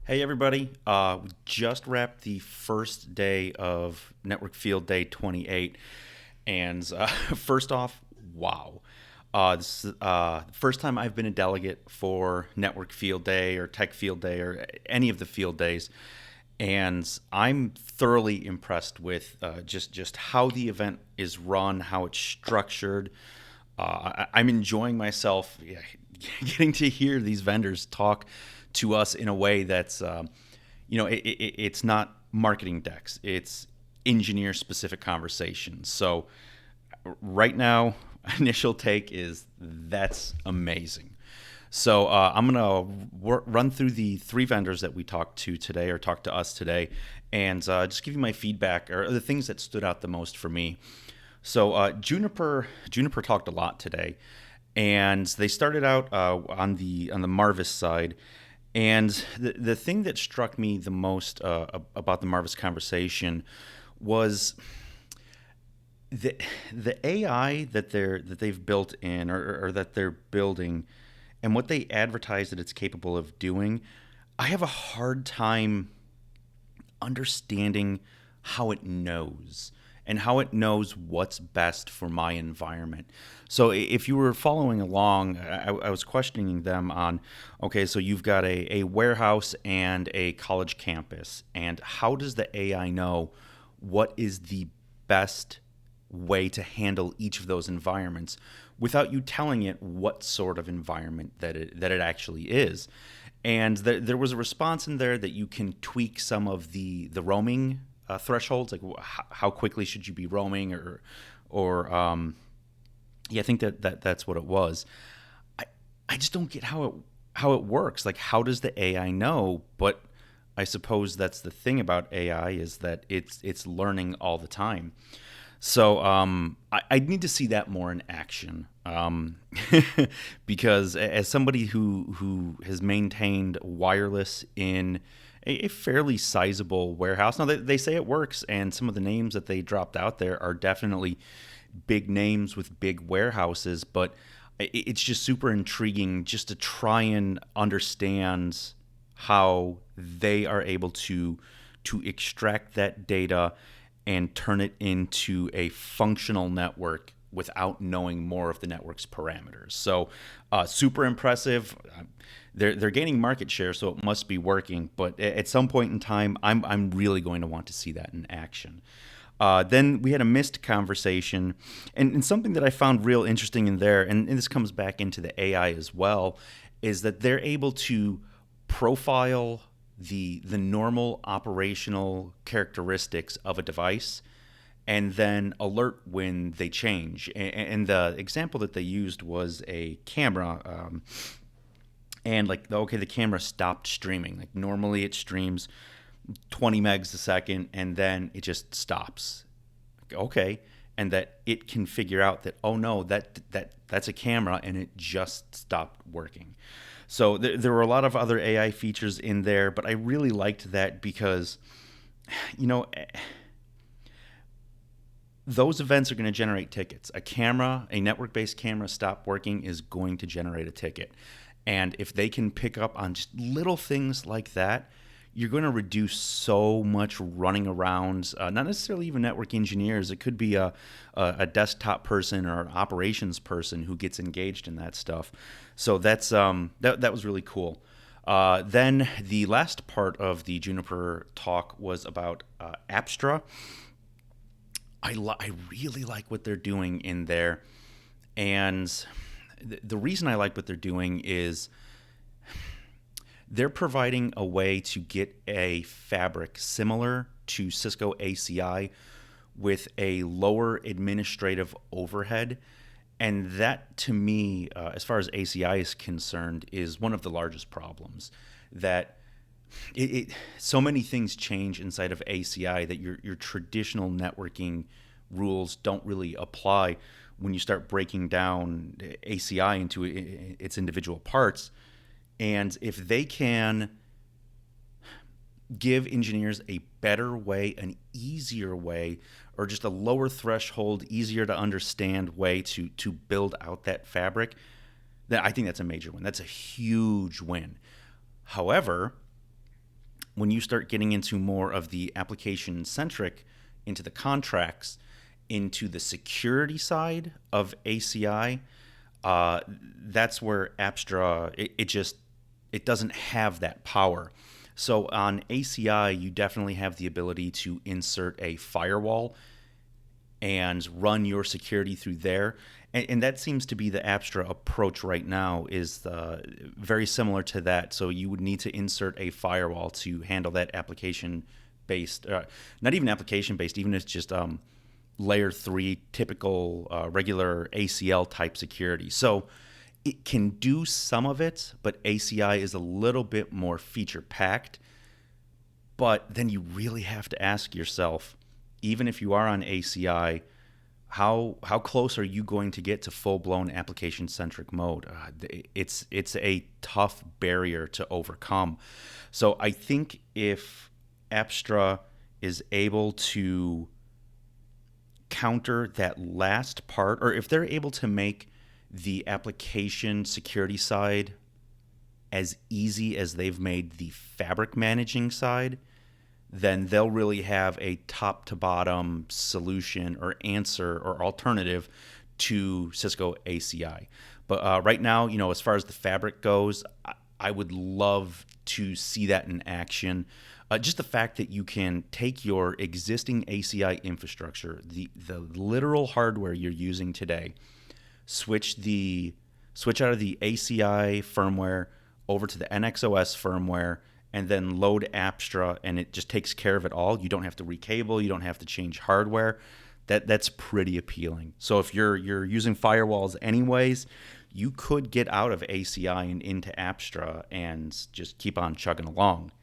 Hey everybody, we just wrapped the first day of Network Field Day 28. And first off, wow. This is the first time I've been a delegate for Network Field Day or Tech Field Day or any of the field days. And I'm thoroughly impressed with just how the event is run, how it's structured. I'm enjoying myself, yeah, getting to hear these vendors talk to us in a way that's, it's not marketing decks, it's engineer specific conversations. So, right now, initial take is that's amazing. So I'm gonna run through the three vendors that we talked to today, or talked to us today, and just give you my feedback or the things that stood out the most for me. So Juniper talked a lot today, and they started out on the Marvis side. And the thing that struck me the most about the Marvis conversation was the the AI that they've built in, or that they're building, and what they advertise that it's capable of doing. I have a hard time understanding how it knows, and how it knows what's best for my environment. So if you were following along, I was questioning them on, okay, so you've got a warehouse and a college campus, and how does the AI know what is the best way to handle each of those environments without you telling it what sort of environment that it actually is? And there was a response in there that you can tweak some of the roaming thresholds, like how quickly should you be roaming, or yeah, I think that's what it was. I I just don't get how it works. Like, how does the AI know? But I suppose that's the thing about AI, is that it's learning all the time. So I need to see that more in action, because as somebody who has maintained wireless in a fairly sizable warehouse, now they say it works, and some of the names that they dropped out there are definitely big names with big warehouses, but it's just super intriguing just to try and understand how they are able to extract that data and turn it into a functional network without knowing more of the network's parameters. So, super impressive. They're gaining market share, so it must be working. But at some point in time, I'm really going to want to see that in action. Then we had a missed conversation, and something that I found real interesting in there, and this comes back into the AI as well, is that they're able to profile the normal operational characteristics of a device, and then alert when they change. And the example that they used was a camera, and like, okay, the camera stopped streaming. Like, normally it streams 20 megs a second, and then it just stops. Okay, and that it can figure out that, oh no, that's a camera, and it just stopped working. So there were a lot of other AI features in there, but I really liked that because, you know, those events are going to generate tickets. A network-based camera stop working is going to generate a ticket. And if they can pick up on just little things like that, you're going to reduce so much running around. Not necessarily even network engineers. It could be a desktop person or an operations person who gets engaged in that stuff. So that was really cool. Then the last part of the Juniper talk was about Apstra. I really like what they're doing in there, and the reason I like what they're doing is they're providing a way to get a fabric similar to Cisco ACI with a lower administrative overhead. And that, to me, as far as ACI is concerned, is one of the largest problems. That so many things change inside of ACI that your traditional networking rules don't really apply when you start breaking down ACI into its individual parts. And if they can give engineers a better way, an easier way, or just a lower threshold, easier to understand way to build out that fabric, then I think that's a major win. That's a huge win. However, when you start getting into more of the application centric, into the contracts, into the security side of ACI, that's where Apstra it doesn't have that power. So on ACI, you definitely have the ability to insert a firewall and run your security through there. And that seems to be the Apstra approach right now, is very similar to that. So you would need to insert a firewall to handle that application based, not even application based, even if it's just layer 3 typical regular ACL type security. So it can do some of it, but ACI is a little bit more feature packed. But then you really have to ask yourself, even if you are on ACI, how close are you going to get to full blown application centric mode? It's a tough barrier to overcome. So I think if Apstra is able to counter that last part, or if they're able to make the application security side as easy as they've made the fabric managing side, then they'll really have a top to bottom solution or answer or alternative to Cisco ACI. But right now, as far as the fabric goes, I would love to see that in action. Just the fact that you can take your existing ACI infrastructure, the literal hardware you're using today, switch out of the ACI firmware over to the NXOS firmware, and then load Apstra, and it just takes care of it all. You don't have to recable, you don't have to change hardware. That's pretty appealing. So if you're using firewalls anyways, you could get out of ACI and into Apstra and just keep on chugging along.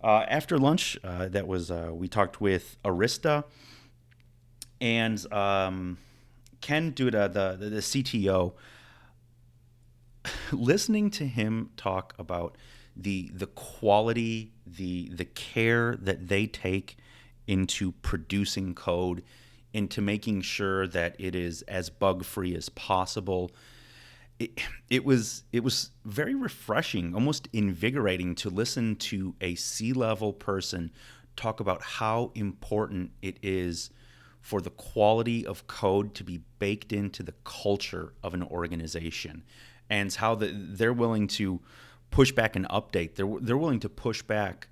After lunch, we talked with Arista, and Ken Duda, the CTO. Listening to him talk about the quality, the care that they take into producing code, into making sure that it is as bug free as possible. It was very refreshing, almost invigorating to listen to a C-level person talk about how important it is for the quality of code to be baked into the culture of an organization, and how they're willing to push back and update. They're willing to push back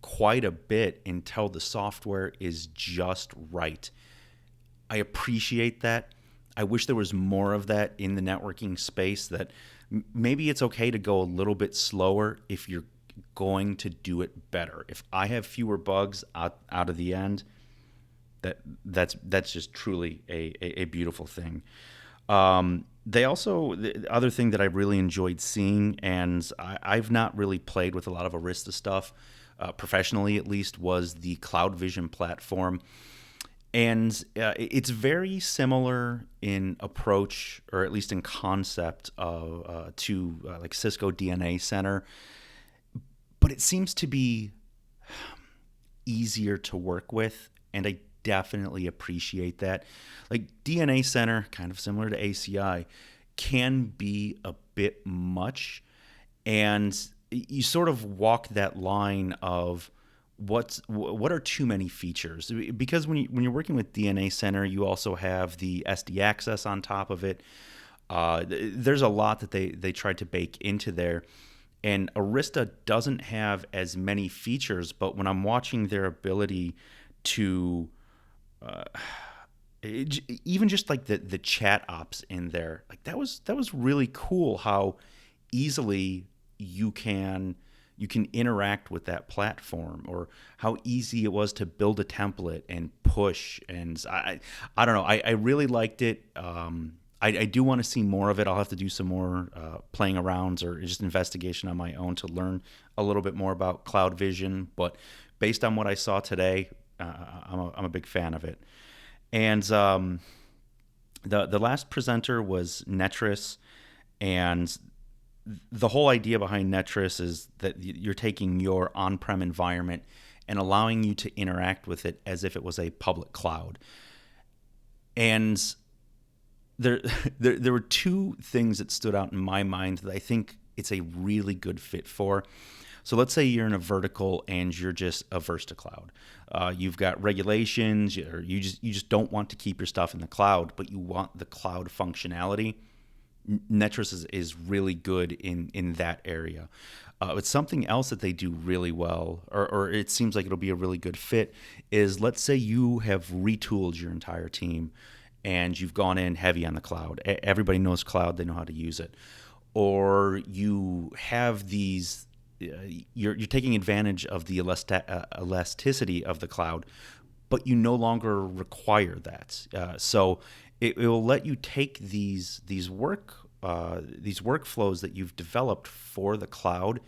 quite a bit until the software is just right. I appreciate that. I wish there was more of that in the networking space, that maybe it's okay to go a little bit slower if you're going to do it better. If I have fewer bugs out of the end, that's just truly a beautiful thing. The other thing that I really enjoyed seeing, and I've not really played with a lot of Arista stuff, professionally at least, was the Cloud Vision platform. And it's very similar in approach, or at least in concept, to like Cisco DNA Center, but it seems to be easier to work with, and I definitely appreciate that. Like DNA Center, kind of similar to ACI, can be a bit much, and you sort of walk that line of what are too many features, because when you're working with DNA Center, you also have the SD access on top of it. There's a lot that they tried to bake into there, and Arista doesn't have as many features. But when I'm watching their ability to even just like the chat ops in there, like that was really cool, how easily you can interact with that platform, or how easy it was to build a template and push. And I don't know, I really liked it. I do want to see more of it. I'll have to do some more playing around or just investigation on my own to learn a little bit more about Cloud Vision. But based on what I saw today, I'm a big fan of it. And the last presenter was Netris, and the whole idea behind Netris is that you're taking your on-prem environment and allowing you to interact with it as if it was a public cloud. And there were two things that stood out in my mind that I think it's a really good fit for. So let's say you're in a vertical and you're just averse to cloud. You've got regulations, or you just don't want to keep your stuff in the cloud, but you want the cloud functionality. Netrus is really good in that area. It's something else that they do really well, or it seems like it'll be a really good fit, is let's say you have retooled your entire team and you've gone in heavy on the cloud. Everybody knows cloud, they know how to use it. Or you have these, you're taking advantage of the elasticity of the cloud, but you no longer require that. So it will let you take these workflows that you've developed for the cloud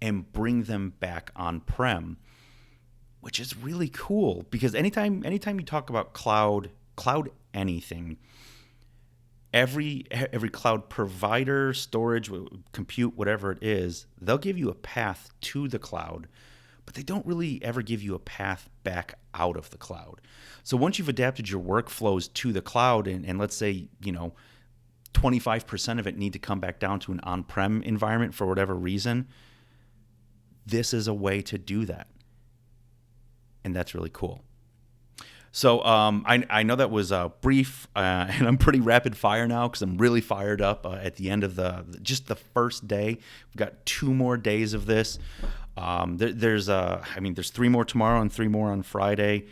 and bring them back on-prem, which is really cool, because anytime you talk about cloud anything, every cloud provider, storage, compute, whatever it is, they'll give you a path to the cloud, but they don't really ever give you a path back out of the cloud. So once you've adapted your workflows to the cloud, and let's say 25% of it need to come back down to an on-prem environment for whatever reason, this is a way to do that. And that's really cool. So I know that was brief, and I'm pretty rapid fire now because I'm really fired up at the end of just the first day. We've got 2 more days of this. There's 3 more tomorrow and 3 more on Friday.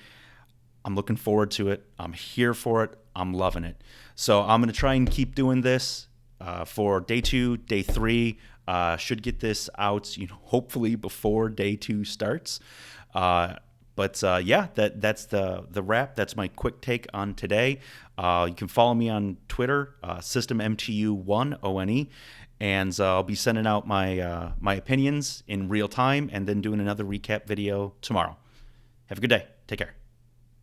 I'm looking forward to it. I'm here for it. I'm loving it. So I'm going to try and keep doing this for day 2, day 3. Should get this out, hopefully before day 2 starts. But that's the wrap. That's my quick take on today. You can follow me on Twitter, SystemMTU1ONE, and I'll be sending out my opinions in real time and then doing another recap video tomorrow. Have a good day. Take care.